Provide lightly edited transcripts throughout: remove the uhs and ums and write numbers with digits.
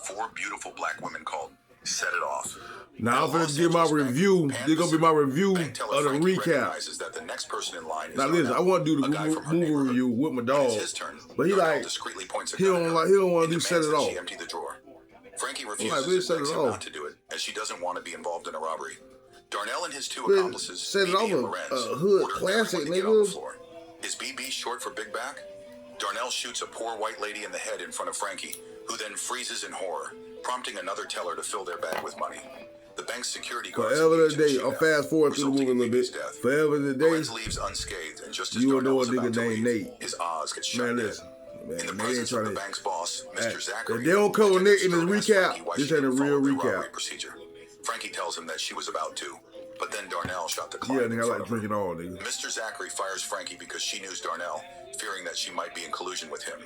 4 beautiful black women called Set It Off. Now I'm gonna give my review. This gonna be my review of the recap. That the next person in line is now listen, I want to do the movie review with my dog, but he like he don't want to do Set It Off. Empty the drawer. Frankie refuses and begs him not to do it, as she doesn't want to be involved in a robbery. Darnell and his 2 accomplices, Set It BB and Off, Lorenz, hood order classic, everyone to get on the nigga. floor. Is BB short for Big Back? Darnell shoots a poor white lady in the head in front of Frankie, who then freezes in horror, prompting another teller to fill their bag with money. The bank's security guards forever today. I'll fast forward through the movie a little bit. Forever today. Lorenz leaves unscathed, and just as you will know a Darnell nigga named Nate. His Oz gets shot Man, dead. listen. Man, In the they ain't presence of trying the to. bank's boss, Mr. Zachary, If they don't cover Nick in this Detective recap, why this she ain't a didn't real follow the robbery recap. procedure. Frankie tells him that she was about to, but then Darnell shot the Yeah, client. nigga, I like drinking all, nigga. Mr. Zachary fires Frankie because she knew Darnell, fearing that she might be in collusion with him.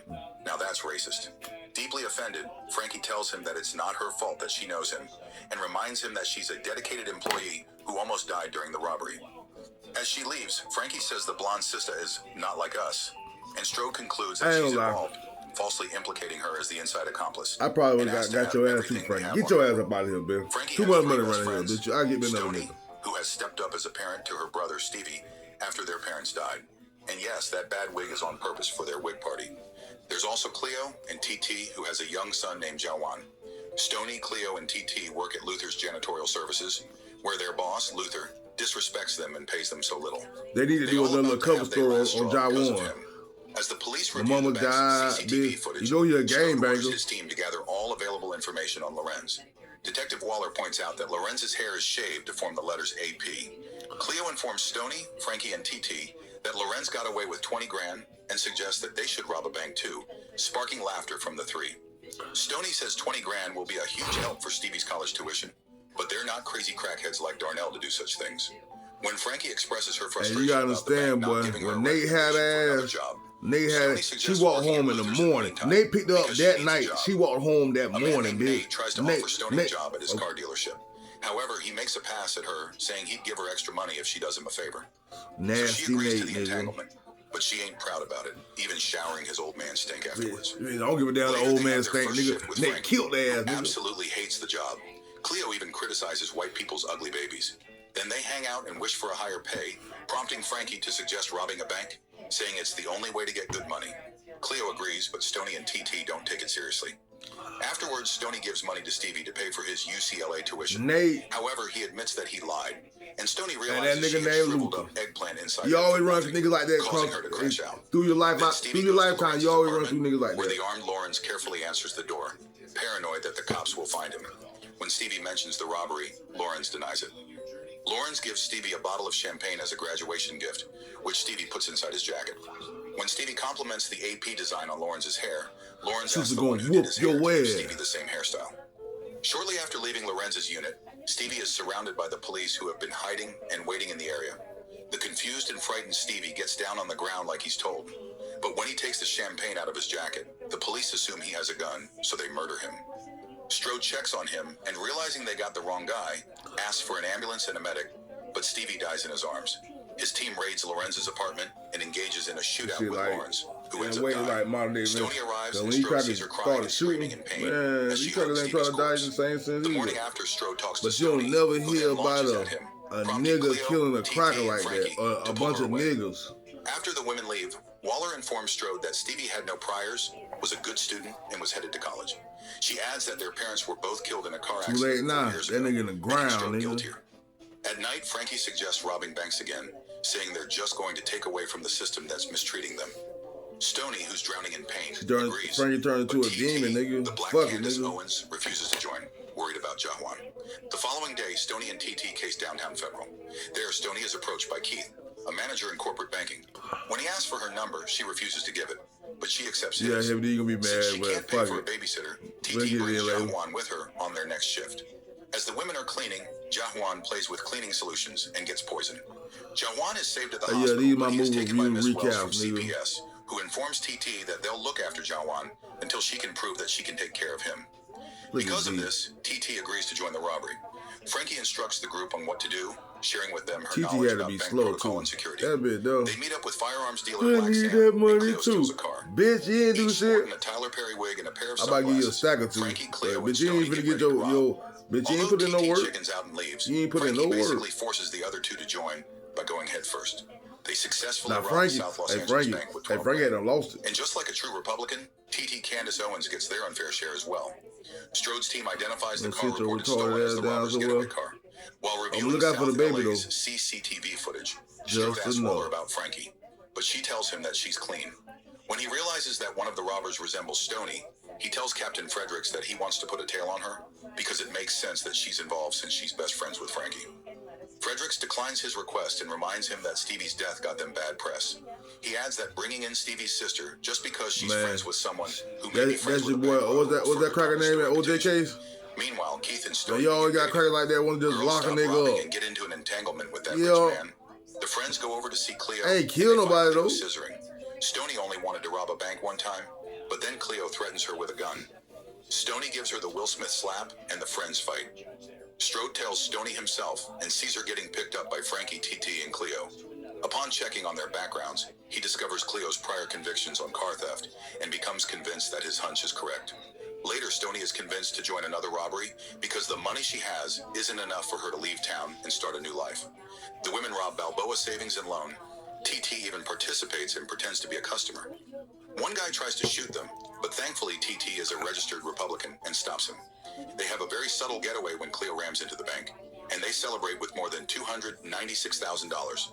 Now that's racist. Deeply offended, Frankie tells him that it's not her fault that she knows him, and reminds him that she's a dedicated employee who almost died during the robbery. As she leaves, Frankie says the blonde sister is not like us, and Strode concludes that she's involved, falsely implicating her as the inside accomplice. I probably would have got your ass too, Frankie. Get your ass up out of here, Bill. Too much money running here, bitch. I'll get me another nigga. Who has stepped up as a parent to her brother Stevie after their parents died. And yes, that bad wig is on purpose for their wig party. There's also Cleo and TT, who has a young son named Jawan. Stoney, Cleo, and TT work at Luther's janitorial services, where their boss, Luther, disrespects them and pays them so little. They need to do another cover story on Jawan. As the police the mama died, CCTV footage, you know you're a game banger. His team to gather all available information on Lorenz. Detective Waller points out that Lorenz's hair is shaved to form the letters AP. Cleo informs Stoney, Frankie, and TT that Lorenz got away with 20 grand and suggests that they should rob a bank too, sparking laughter from the 3. Stoney says 20 grand will be a huge help for Stevie's college tuition, but they're not crazy crackheads like Darnell to do such things. When Frankie expresses her frustration, you gotta understand, boy, when Nate had ass, Nate had, she walked home in the morning. Nate picked her up that night. She walked home that morning, bitch. Nate tries to offer Stoney a job at his car dealership. However, he makes a pass at her, saying he'd give her extra money if she does him a favor. Nasty so she agrees Nate, to the entanglement, but she ain't proud about it, even showering his old man stink afterwards. I don't give a damn the old man stink, nigga. Nate killed their ass, nigga. Absolutely hates the job. Cleo even criticizes white people's ugly babies. Then they hang out and wish for a higher pay, prompting Frankie to suggest robbing a bank, saying it's the only way to get good money. Cleo agrees, but Stoney and TT don't take it seriously. Afterwards, Stoney gives money to Stevie to pay for his UCLA tuition. Nate. However, he admits that he lied, and Stoney that realizes nigga she named shriveled Luther. up eggplant inside. You always run niggas like that, causing her to crash out. Through your lifetime, you always run through niggas like that. Where the armed Lawrence carefully answers the door, paranoid that the cops will find him. When Stevie mentions the robbery, Lawrence denies it. Lawrence gives Stevie a bottle of champagne as a graduation gift, which Stevie puts inside his jacket. When Stevie compliments the AP design on Lawrence's hair, Lawrence asks the one who did his hair to give Stevie the same hairstyle. Shortly after leaving Lorenz's unit, Stevie is surrounded by the police who have been hiding and waiting in the area. The confused and frightened Stevie gets down on the ground like he's told, but when he takes the champagne out of his jacket, the police assume he has a gun, so they murder him. Strode checks on him, and realizing they got the wrong guy, asks for an ambulance and a medic, but Stevie dies in his arms. His team raids Lorenz's apartment and engages in a shootout with Lawrence, who ends up dying. Stoney arrives and Strode sees her crying and screaming in pain as she hugs Stevie's corpse. The morning after, Strode talks to Stoney, but you'll never who hear then about launches at him, a prompting nigga Cleo, killing a TT, cracker and like Frankie that, or to a pull bunch her of away. niggas. After the women leave, Waller informs Strode that Stevie had no priors, was a good student, and was headed to college. She adds that their parents were both killed in a car accident. Too late now. That nigga in the ground, nigga. At night, Frankie suggests robbing banks again, saying they're just going to take away from the system that's mistreating them. Stoney, who's drowning in pain, agrees. Frankie turned into a demon, nigga. The black Fuck Candace it, nigga. Owens refuses to join, worried about Jawan. The following day, Stoney and TT case downtown Federal. There, Stoney is approached by Keith, a manager in corporate banking. When he asks for her number, she refuses to give it, but she accepts his. Yeah, you gonna be mad, Since she but can't pay fuck for a it. babysitter, TT brings Jawan with her on their next shift. As the women are cleaning, Jawan plays with cleaning solutions and gets poisoned. Jawan is saved at the hospital, these my but he is movie taken by Miss review Wells from recaps, nigga. CPS, who informs TT that they'll look after Jawan until she can prove that she can take care of him. Because of this, TT agrees to join the robbery. Frankie instructs the group on what to do, sharing with them her knowledge about bank protocol and security. That bit though. They meet up with firearms dealer Black Sam, that money and Cleo too. steals a car. Bitch, you ain't do Each shit. sporting a Tyler Perry wig and a pair of I'm about to give you a sunglasses. stack or two. Frankie, Cleo, and Bitch, you ain't Stoney finna get bitch, you ain't put in no work. chickens out and leaves. You ain't put in no Frankie work. basically forces the other two to join by going head first. They successfully rob Frankie, the South Los hey Angeles Frankie, bank with hey 12 Frankie grand. had lost it. And just like a true Republican, TT Candace Owens gets their unfair share as well. Strode's team identifies the car reported stolen as the robber's getaway car. While reviewing look out for the South baby, LA's though. CCTV footage, Strode asks Waller about Frankie, but she tells him that she's clean. When he realizes that one of the robbers resembles Stoney, he tells Captain Fredericks that he wants to put a tail on her because it makes sense that she's involved since she's best friends with Frankie. Fredericks declines his request and reminds him that Stevie's death got them bad press. He adds that bringing in Stevie's sister just because she's friends with someone who may be friends with that's your boy. What's that cracker name at OJ case? Meanwhile, Keith and Stoney, you always got crackers like that, want to just lock a nigga up and get into an entanglement with that rich man. The friends go over to see Cleo. Ain't kill nobody though. Scissoring. Stoney only wanted to rob a bank one time, but then Cleo threatens her with a gun. Stoney gives her the Will Smith slap, and the friends fight. Strode tells Stoney himself and sees her getting picked up by Frankie, TT, and Cleo. Upon checking on their backgrounds, he discovers Cleo's prior convictions on car theft and becomes convinced that his hunch is correct. Later, Stoney is convinced to join another robbery because the money she has isn't enough for her to leave town and start a new life. The women rob Balboa Savings and Loan. TT even participates and pretends to be a customer. One guy tries to shoot them, but thankfully TT is a registered Republican and stops him. They have a very subtle getaway when Cleo rams into the bank, and they celebrate with more than $296,000.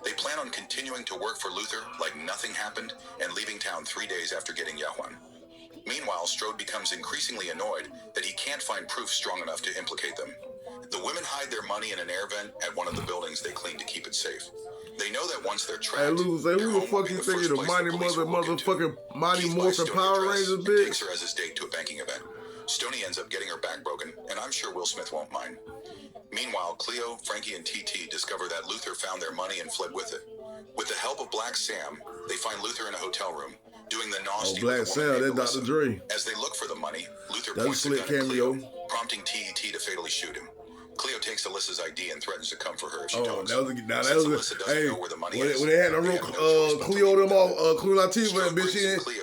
They plan on continuing to work for Luther like nothing happened and leaving town 3 days after getting Yahuan. Meanwhile, Strode becomes increasingly annoyed that he can't find proof strong enough to implicate them. The women hide their money in an air vent at one of the buildings they clean to keep it safe. They know that once they're trapped, hey, Luther, say, who the fuck you think the motherfucking Mighty Morphin Power Rangers, bitch? Takes her as his date to a banking event. Stoney ends up getting her back broken, and I'm sure Will Smith won't mind. Meanwhile, Cleo, Frankie, and TT discover that Luther found their money and fled with it. With the help of Black Sam, they find Luther in a hotel room, doing the nasty Black Sam, that's Dr. Dre. As they look for the money, Luther that's points a gun at cameo. Cleo, prompting TET to fatally shoot him. Cleo takes Alyssa's ID and threatens to come for her if she don't. That was Alyssa doesn't know where the money is, when they had the real Cleo them off, Queen Latifah, bitch,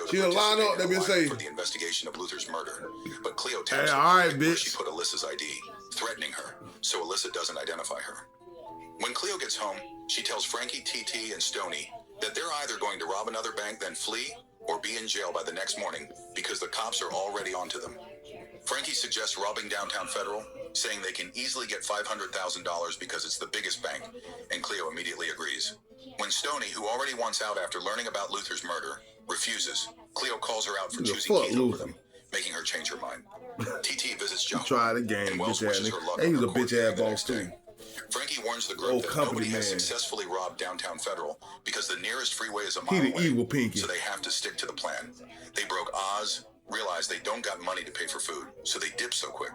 she didn't line up, that bitch say. For the investigation of Luther's murder, but Cleo taps bitch. She put Alyssa's ID, threatening her, so Alyssa doesn't identify her. When Cleo gets home, she tells Frankie, TT, and Stoney that they're either going to rob another bank, then flee, or be in jail by the next morning because the cops are already onto them. Frankie suggests robbing Downtown Federal, saying they can easily get $500,000 because it's the biggest bank, and Cleo immediately agrees. When Stoney, who already wants out after learning about Luther's murder, refuses, Cleo calls her out for choosing Keith over them, making her change her mind. TT visits John and Wells wishes her luck. He's a bitch-ass boss, too. Frankie warns the group that nobody has successfully robbed Downtown Federal because the nearest freeway is a mile away, so they have to stick to the plan. They broke Oz, realize they don't got money to pay for food, so they dip so quick.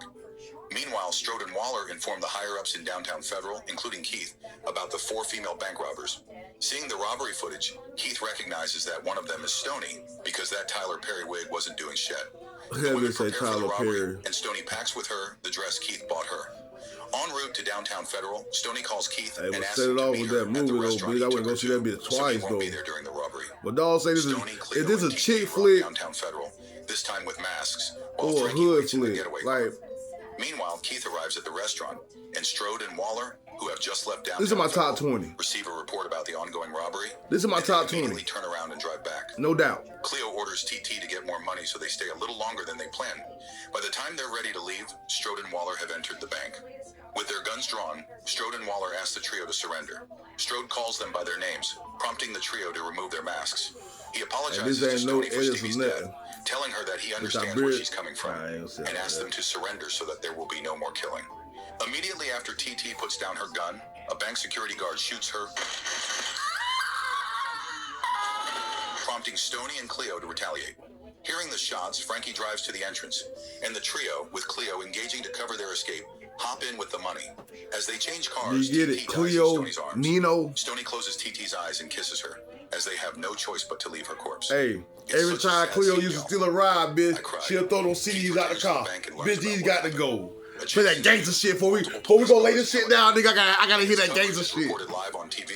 Meanwhile, Strode and Waller inform the higher-ups in Downtown Federal, including Keith, about the 4 female bank robbers. Seeing the robbery footage, Keith recognizes that one of them is Stoney because that Tyler Perry wig wasn't doing shit. The women prepare for the robbery, and Stoney packs with her the dress Keith bought her. En route to Downtown Federal, Stoney calls Keith and asks him to meet her at the restaurant. I wouldn't go see that bitch twice, though. Be there during the robbery. But dog say this is a chick flick, Downtown Federal, this time with masks, or a hood flick. Like, meanwhile, Keith arrives at the restaurant, and Strode and Waller, who have just left Downtown this is my top 20. Receive a report about the ongoing robbery. This is my top 20. Immediately turn around and drive back. No doubt. Cleo orders TT to get more money, so they stay a little longer than they planned. By the time they're ready to leave, Strode and Waller have entered the bank. With their guns drawn, Strode and Waller ask the trio to surrender. Strode calls them by their names, prompting the trio to remove their masks. He apologizes to Stoney for Stevie's death, telling her that he understands where she's coming from, and asks them to surrender so that there will be no more killing. Immediately after TT puts down her gun, a bank security guard shoots her, prompting Stoney and Cleo to retaliate. Hearing the shots, Frankie drives to the entrance, and the trio, with Cleo engaging to cover their escape, hop in with the money. As they change cars, you get TT it, Cleo, Stoney's arms. Nino. Stoney closes TT's eyes and kisses her. as they have no choice but to leave her corpse. Hey, every time Cleo used to steal a ride, bitch, she'll throw those CDs out the car. Bitch, these got to go. Play that gangster shit before we gonna lay this shit down, nigga. I gotta hear that gangster shit. Reported live on TV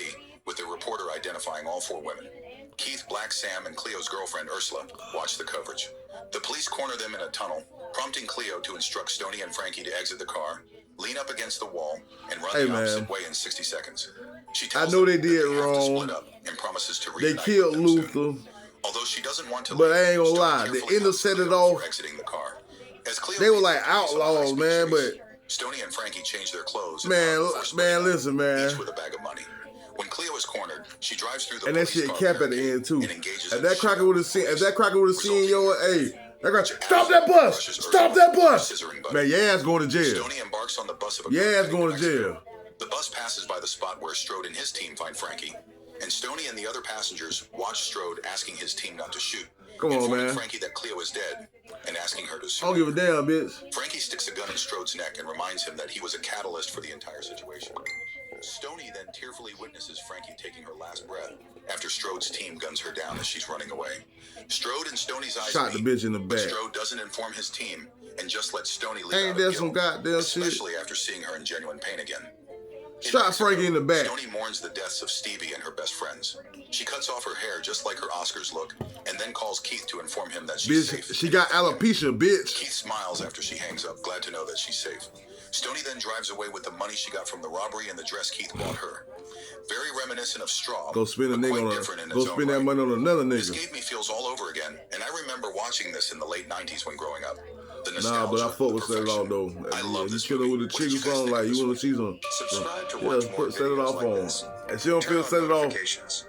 with the reporter identifying all 4 women. Keith, Black Sam, and Cleo's girlfriend Ursula watched the coverage. The police corner them in a tunnel, prompting Cleo to instruct Stoney and Frankie to exit the car, lean up against the wall, and run the opposite way in 60 seconds. She tells I know they them did have to wrong. split up and promises to They reunite killed with them Luther. soon. Although she doesn't want to But leave, I ain't gonna Stoney lie, the carefully end helps set it Cleo off. before exiting the car. As Cleo They were leaves like the police on the outlaws, high-speed man, streets, but Stoney and Frankie change their clothes. man, listen, man. Each with a bag of money. When Cleo is cornered, she drives through the And that police shit car kept at the barricade end too. and engages If in a that cracker would have seen, shootout if that cracker would have seen your, hey, that cracker, which stop that bus, crushes stop Ursula that bus. scissoring Buddy. Man, your ass going to jail. Stoney embarks on the bus of a Your group ass heading going to Mexico. jail. The bus passes by the spot where Strode and his team find Frankie, and Stoney and the other passengers watch Strode asking his team not to shoot. Come on, informing man. Frankie that Cleo is dead and asking her to I don't give a damn, bitch. Frankie sticks a gun in Strode's neck and reminds him that he was a catalyst for the entire situation. Stoney then tearfully witnesses Frankie taking her last breath after Strode's team guns her down as she's running away. Strode and Stoney's eyes Shot the meet, bitch in the but back. Strode doesn't inform his team and just lets Stoney leave Ain't out there of some guilt, goddamn shit? especially after seeing her in genuine pain again. Shot Frankie in the back. Stoney mourns the deaths of Stevie and her best friends. She cuts off her hair just like her Oscars look, and then calls Keith to inform him that she's Bitch, safe. she got alopecia, bitch. Keith smiles after she hangs up, glad to know that she's safe. Stoney then drives away with the money she got from the robbery and the dress Keith bought her. Very reminiscent of Straw. Go spend a but nigga quite on different in a, go its own spend that right. money on another This nigga. gave me feels all over again, and I remember watching this in the late 90s when growing up. The Nah, nostalgia, but I fuck with the Set It Off perfection. though. I love You this chilling movie. with the What did chicken you guys song think like of you this wanna see some. Subscribe to Yeah, watch more put Set It videos Off like on. this. And she don't Turn feel on Set It Off. notifications.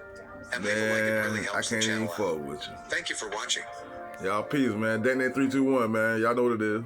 And leave a like, it really Man, I helps the can't even channel out. fuck with you. Thank you for watching. Y'all peace, man. Detonate 321, man. Y'all know what it is.